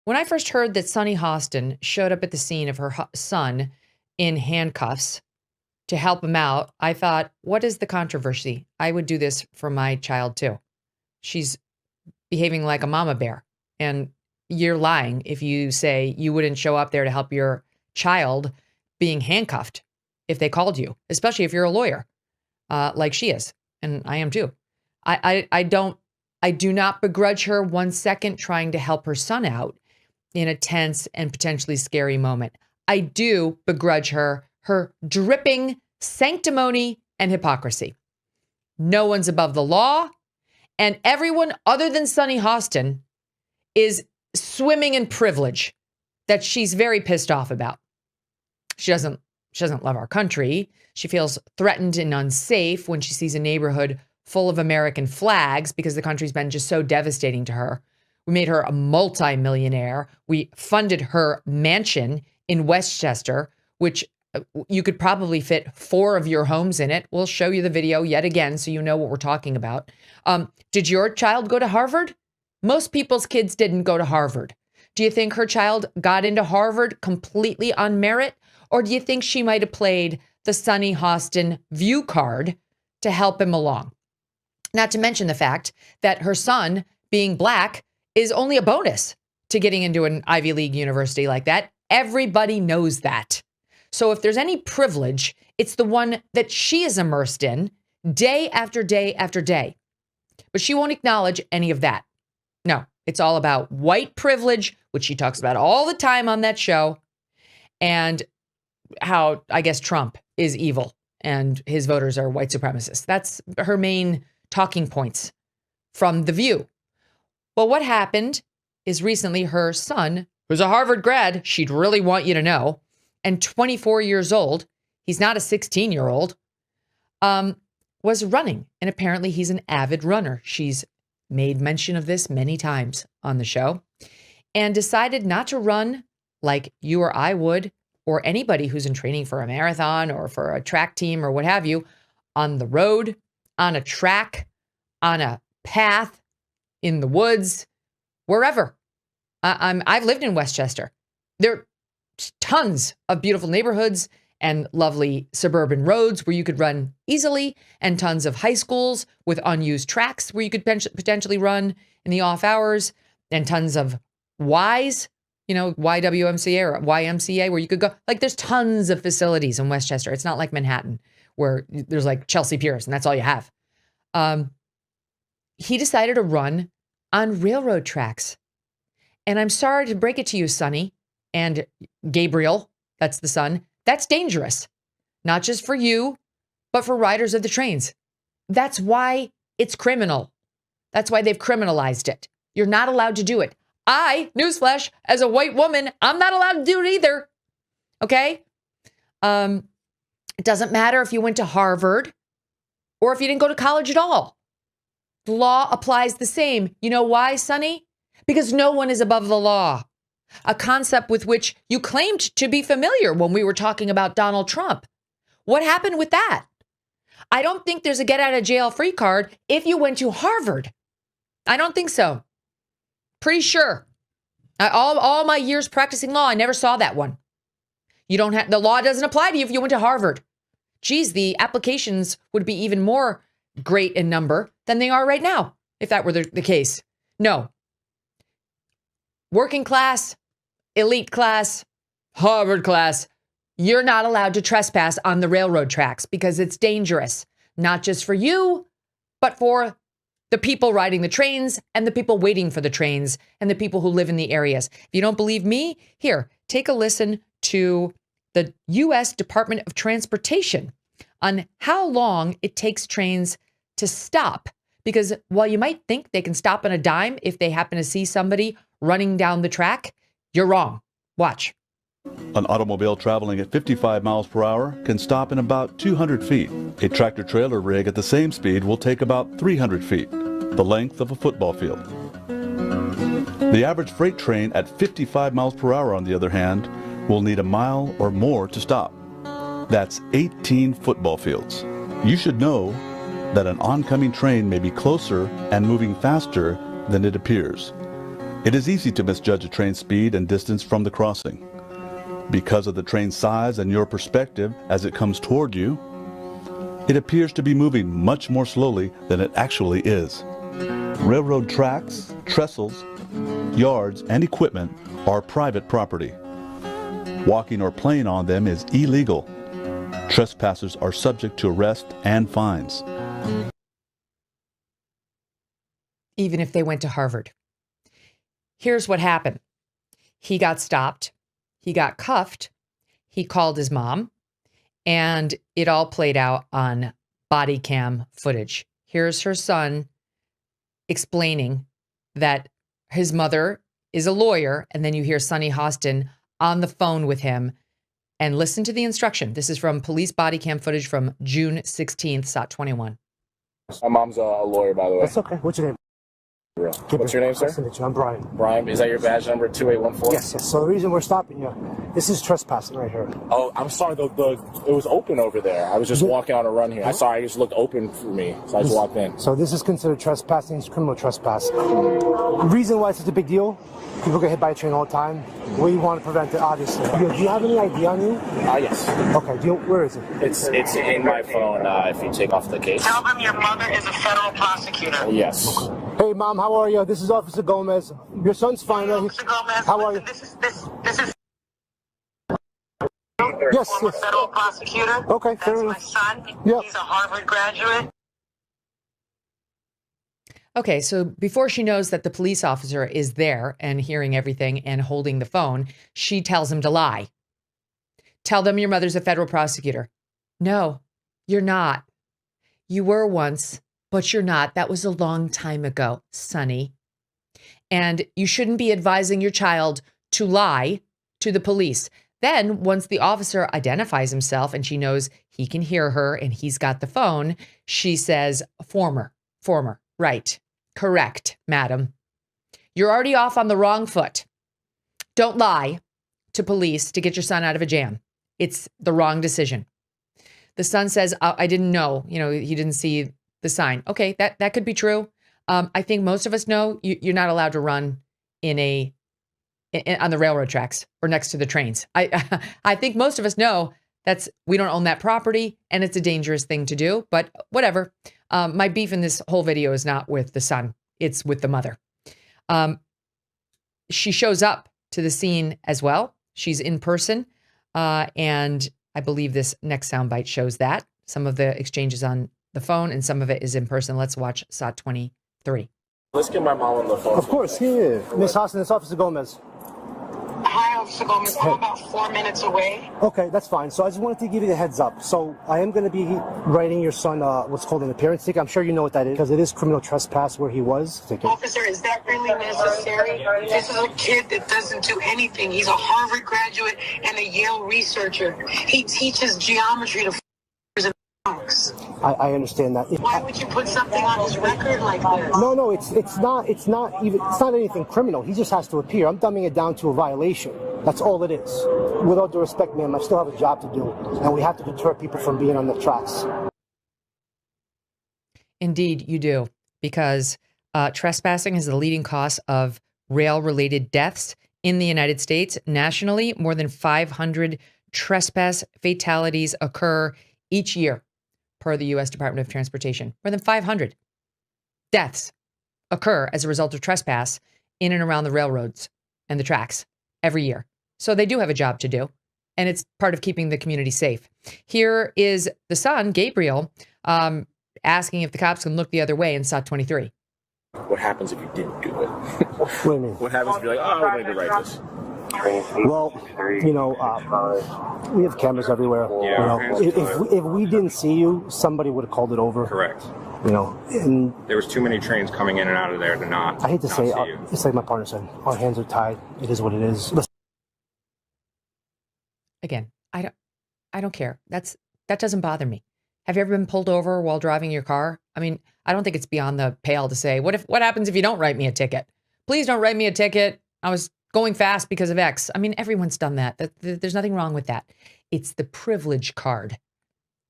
When I first heard that Sunny Hostin showed up at the scene of her son in handcuffs to help him out, I thought, what is the controversy? I would do this for my child too. She's behaving like a mama bear. And you're lying if you say you wouldn't show up there to help your child being handcuffed if they called you, especially if you're a lawyer, like she is. And I am too. I do not begrudge her 1 second trying to help her son out in a tense and potentially scary moment. I do begrudge her dripping sanctimony and hypocrisy. No one's above the law, and everyone other than Sunny Hostin is swimming in privilege that she's very pissed off about. She doesn't love our country. She feels threatened and unsafe when she sees a neighborhood full of American flags because the country's been just so devastating to her. We made her a multimillionaire. We funded her mansion in Westchester, which you could probably fit 4 of your homes in it. We'll show you the video yet again so you know what we're talking about. Did your child go to Harvard? Most people's kids didn't go to Harvard. Do you think her child got into Harvard completely on merit? Or do you think she might have played the Sunny Hostin view card to help him along? Not to mention the fact that her son, being black, is only a bonus to getting into an Ivy League university like that. Everybody knows that. So if there's any privilege, it's the one that she is immersed in day after day after day. But she won't acknowledge any of that. No, it's all about white privilege, which she talks about all the time on that show, and how, I guess, Trump is evil and his voters are white supremacists. That's her main talking points from The View. Well, what happened is recently her son, who's a Harvard grad, she'd really want you to know, and 24 years old, he's not a 16-year-old, was running. And apparently he's an avid runner. She's made mention of this many times on the show and decided not to run like you or I would, or anybody who's in training for a marathon or for a track team or what have you, on the road, on a track, on a path, in the woods, wherever. I've lived in Westchester. There are tons of beautiful neighborhoods and lovely suburban roads where you could run easily, and tons of high schools with unused tracks where you could potentially run in the off hours, and tons of Ys, YWMCA or YMCA where you could go. Like, there's tons of facilities in Westchester. It's not like Manhattan where there's like Chelsea Piers and that's all you have. He decided to run on railroad tracks. And I'm sorry to break it to you, Sonny and Gabriel, that's the son. That's dangerous, not just for you, but for riders of the trains. That's why it's criminal. That's why they've criminalized it. You're not allowed to do it. Newsflash, as a white woman, I'm not allowed to do it either. Okay? It doesn't matter if you went to Harvard or if you didn't go to college at all. The law applies the same. You know why, Sonny? Because no one is above the law. A concept with which you claimed to be familiar when we were talking about Donald Trump. What happened with that? I don't think there's a get out of jail free card if you went to Harvard. I don't think so. Pretty sure. All my years practicing law, I never saw that one. The law doesn't apply to you if you went to Harvard. Geez, the applications would be even more great in number than they are right now, if that were the case. No. Working class, elite class, Harvard class, you're not allowed to trespass on the railroad tracks because it's dangerous, not just for you, but for the people riding the trains and the people waiting for the trains and the people who live in the areas. If you don't believe me, here, take a listen to the U.S. Department of Transportation on how long it takes trains to stop. Because while you might think they can stop on a dime if they happen to see somebody running down the track, you're wrong. Watch. An automobile traveling at 55 miles per hour can stop in about 200 feet. A tractor-trailer rig at the same speed will take about 300 feet, the length of a football field. The average freight train at 55 miles per hour, on the other hand, will need a mile or more to stop. That's 18 football fields. You should know that an oncoming train may be closer and moving faster than it appears. It is easy to misjudge a train's speed and distance from the crossing. Because of the train's size and your perspective as it comes toward you, it appears to be moving much more slowly than it actually is. Railroad tracks, trestles, yards, and equipment are private property. Walking or playing on them is illegal. Trespassers are subject to arrest and fines. Even if they went to Harvard. Here's what happened. He got stopped. He got cuffed. He called his mom. And it all played out on body cam footage. Here's her son explaining that his mother is a lawyer. And then you hear Sonny Hostin on the phone with him. And listen to the instruction. This is from police body cam footage from June 16th, SOT 21. My mom's a lawyer, by the way. That's okay. What's your name? What's your name, sir? Nice to meet you. I'm Brian. Brian, is that your badge number, 2814? Yes, yes. So the reason we're stopping you, this is trespassing right here. Oh, I'm sorry. It was open over there. I was just walking on a run here. I saw it just looked open for me, so I just walked in. So this is considered trespassing. It's criminal trespass. The reason why it's such a big deal, people get hit by a train all the time. We want to prevent it, obviously. Do you have any ID on you? Yes. Okay. Where is it? It's in my phone. If you take off the case. Tell them your mother is a federal prosecutor. Yes. Hey, Mom, how are you? This is Officer Gomez. Your son's fine, right? Officer Gomez, How are you? This is Yes, former yes. federal prosecutor. Okay, fair That's my enough. son. Yep. He's a Harvard graduate. Okay, so before she knows that the police officer is there and hearing everything and holding the phone, she tells him to lie. Tell them your mother's a federal prosecutor. No, you're not. You were once, but you're not. That was a long time ago, Sonny. And you shouldn't be advising your child to lie to the police. Then once the officer identifies himself and she knows he can hear her and he's got the phone, she says, former, right, correct, madam. You're already off on the wrong foot. Don't lie to police to get your son out of a jam. It's the wrong decision. The son says, I didn't know, he didn't see the sign. Okay, that could be true. I think most of us know you're not allowed to run on the railroad tracks or next to the trains. I think most of us know we don't own that property and it's a dangerous thing to do, but whatever. My beef in this whole video is not with the son. It's with the mother. She shows up to the scene as well. She's in person. And I believe this next soundbite shows that. Some of the exchanges on the phone and some of it is in person. Let's watch SOT 23. Let's get my mom on the phone. Of course, here. Miss Hostin, it's Officer Gomez. Hi, Officer Gomez. I'm about 4 minutes away. Okay, that's fine. So I just wanted to give you the heads up. So I am going to be writing your son what's called an appearance ticket. I'm sure you know what that is because it is criminal trespass where he was. Officer, is that really necessary? This is a kid that doesn't do anything. He's a Harvard graduate and a Yale researcher. He teaches geometry to I understand that. Why would you put something on his record like this? No, it's not anything criminal. He just has to appear. I'm dumbing it down to a violation. That's all it is. With all due respect, ma'am, I still have a job to do, and we have to deter people from being on the tracks. Indeed, you do, because trespassing is the leading cause of rail-related deaths in the United States. Nationally, more than 500 trespass fatalities occur each year, per the U.S. Department of Transportation. More than 500 deaths occur as a result of trespass in and around the railroads and the tracks every year. So they do have a job to do, and it's part of keeping the community safe. Here is the son, Gabriel, asking if the cops can look the other way in SOT 23. What happens if you didn't do it? What do you mean? What happens if you're like, we need to write this? Well, we have cameras everywhere. Yeah. If we didn't see you, somebody would have called it over. Correct. And there was too many trains coming in and out of there to not. I hate to say see it, you. it's like my partner said, our hands are tied. It is what it is. Listen. Again, I don't care. That doesn't bother me. Have you ever been pulled over while driving your car? I mean, I don't think it's beyond the pale to say, what happens if you don't write me a ticket? Please don't write me a ticket. I was going fast because of X. I mean, everyone's done that. There's nothing wrong with that. It's the privilege card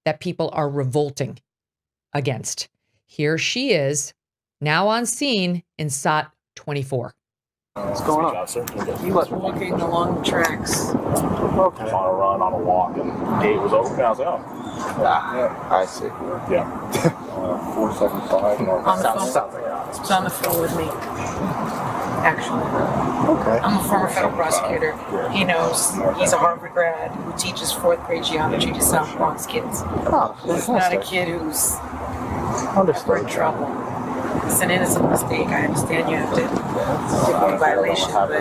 that people are revolting against. Here she is, now on scene in SOT 24. What's going on? Sir. He was walking along the tracks. Okay. On a run, on a walk, and the gate was open. I was like, oh. Yeah, I see. Yeah. 475 north. On the phone. Sounds like He's on the phone with me. Actually, Okay. I'm a former federal prosecutor. He knows he's a Harvard grad who teaches fourth grade geometry to South Bronx kids. Oh, He's not a fantastic. kid who's ever in Understood. trouble. It's an innocent mistake. I understand you have to give me a violation, but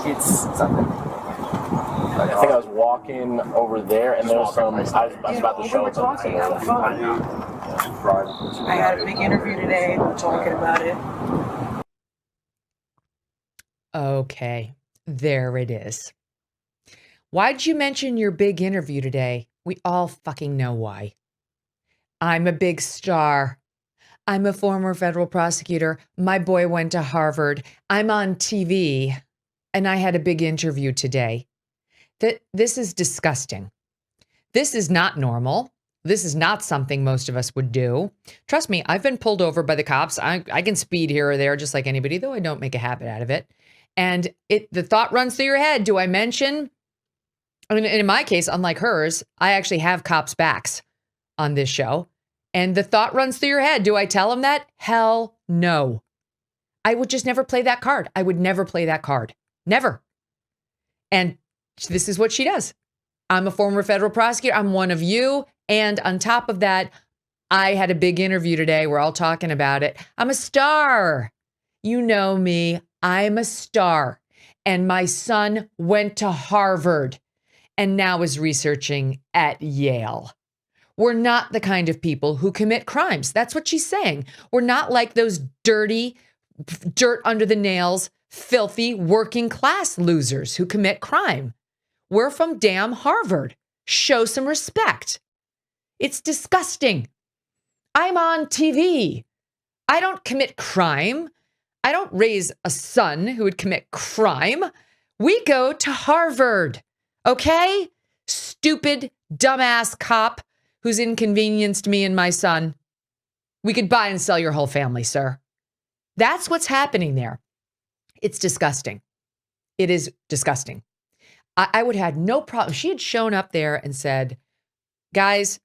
it's something. I think I was walking over there, and there was some. I was about to show We're talking on the something. phone. I had a big interview today. We're talking about it. Okay, there it is. Why'd you mention your big interview today? We all fucking know why. I'm a big star. I'm a former federal prosecutor. My boy went to Harvard. I'm on TV, and I had a big interview today. This is disgusting. This is not normal. This is not something most of us would do. Trust me, I've been pulled over by the cops. I can speed here or there just like anybody, though I don't make a habit out of it. And the thought runs through your head. Do I mention? I mean, in my case, unlike hers, I actually have cops' backs on this show. And the thought runs through your head. Do I tell them that? Hell no. I would just never play that card. I would never play that card. Never. And this is what she does. I'm a former federal prosecutor. I'm one of you. And on top of that, I had a big interview today. We're all talking about it. I'm a star. You know me. I'm a star. And my son went to Harvard and now is researching at Yale. We're not the kind of people who commit crimes. That's what she's saying. We're not like those dirty, dirt under the nails, filthy working class losers who commit crime. We're from damn Harvard. Show some respect. It's disgusting. I'm on TV. I don't commit crime. I don't raise a son who would commit crime. We go to Harvard, okay? Stupid, dumbass cop who's inconvenienced me and my son. We could buy and sell your whole family, sir. That's what's happening there. It's disgusting. It is disgusting. I would have had no problem. She had shown up there and said, guys,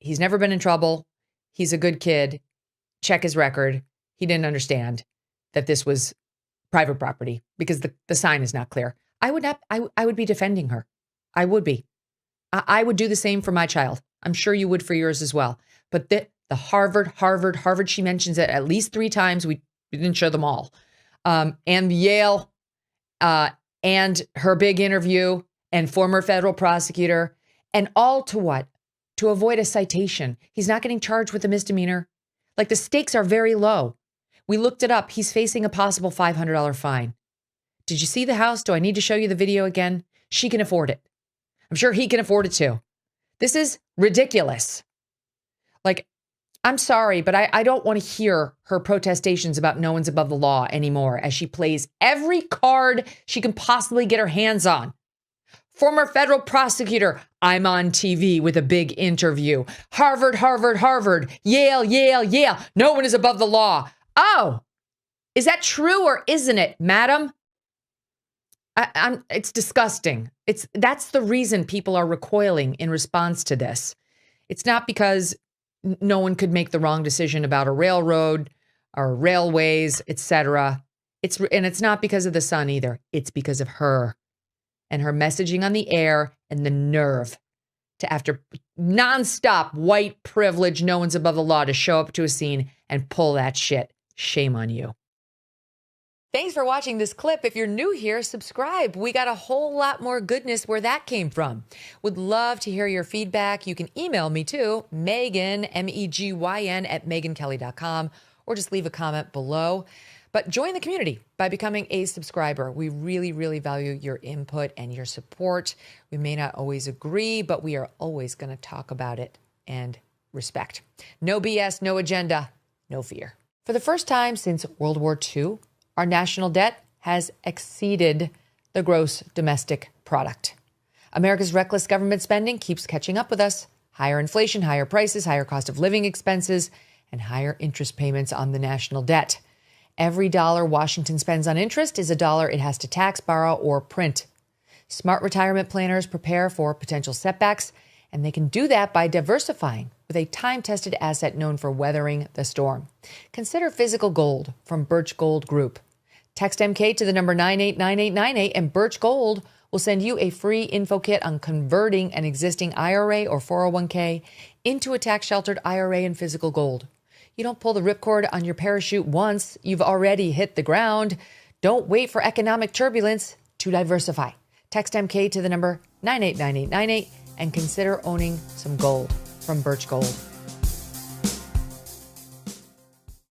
he's never been in trouble. He's a good kid. Check his record. He didn't understand that this was private property because the sign is not clear. I would be defending her. I would be. I would do the same for my child. I'm sure you would for yours as well. But the Harvard, she mentions it at least 3 times. We didn't show them all. And Yale, and her big interview and former federal prosecutor, and all to what? To avoid a citation. He's not getting charged with a misdemeanor. Like the stakes are very low. We looked it up. He's facing a possible $500 fine. Did you see the house? Do I need to show you the video again? She can afford it. I'm sure he can afford it too. This is ridiculous. Like, I'm sorry, but I don't want to hear her protestations about no one's above the law anymore as she plays every card she can possibly get her hands on. Former federal prosecutor, I'm on TV with a big interview. Harvard, Harvard, Harvard, Yale, Yale, Yale. No one is above the law. Oh, is that true or isn't it, madam? It's disgusting. That's the reason people are recoiling in response to this. It's not because no one could make the wrong decision about a railroad or railways, etc. It's not because of the son either. It's because of her and her messaging on the air and the nerve to, after nonstop white privilege, no one's above the law, to show up to a scene and pull that shit. Shame on you. Thanks for watching this clip. If you're new here, subscribe. We got a whole lot more goodness where that came from. Would love to hear your feedback. You can email me too, Megan, MEGYN @megankelly.com, or just leave a comment below. But join the community by becoming a subscriber. We really, really value your input and your support. We may not always agree, but we are always going to talk about it and respect. No BS, no agenda, no fear. For the first time since World War II, our national debt has exceeded the gross domestic product. America's reckless government spending keeps catching up with us. Higher inflation, higher prices, higher cost of living expenses, and higher interest payments on the national debt. Every dollar Washington spends on interest is a dollar it has to tax, borrow, or print. Smart retirement planners prepare for potential setbacks, and they can do that by diversifying with a time-tested asset known for weathering the storm. Consider physical gold from Birch Gold Group. Text MK to the number 989898, and Birch Gold will send you a free info kit on converting an existing IRA or 401k into a tax-sheltered IRA in physical gold. You don't pull the ripcord on your parachute once you've already hit the ground. Don't wait for economic turbulence to diversify. Text MK to the number 989898 and consider owning some gold from Birch Gold.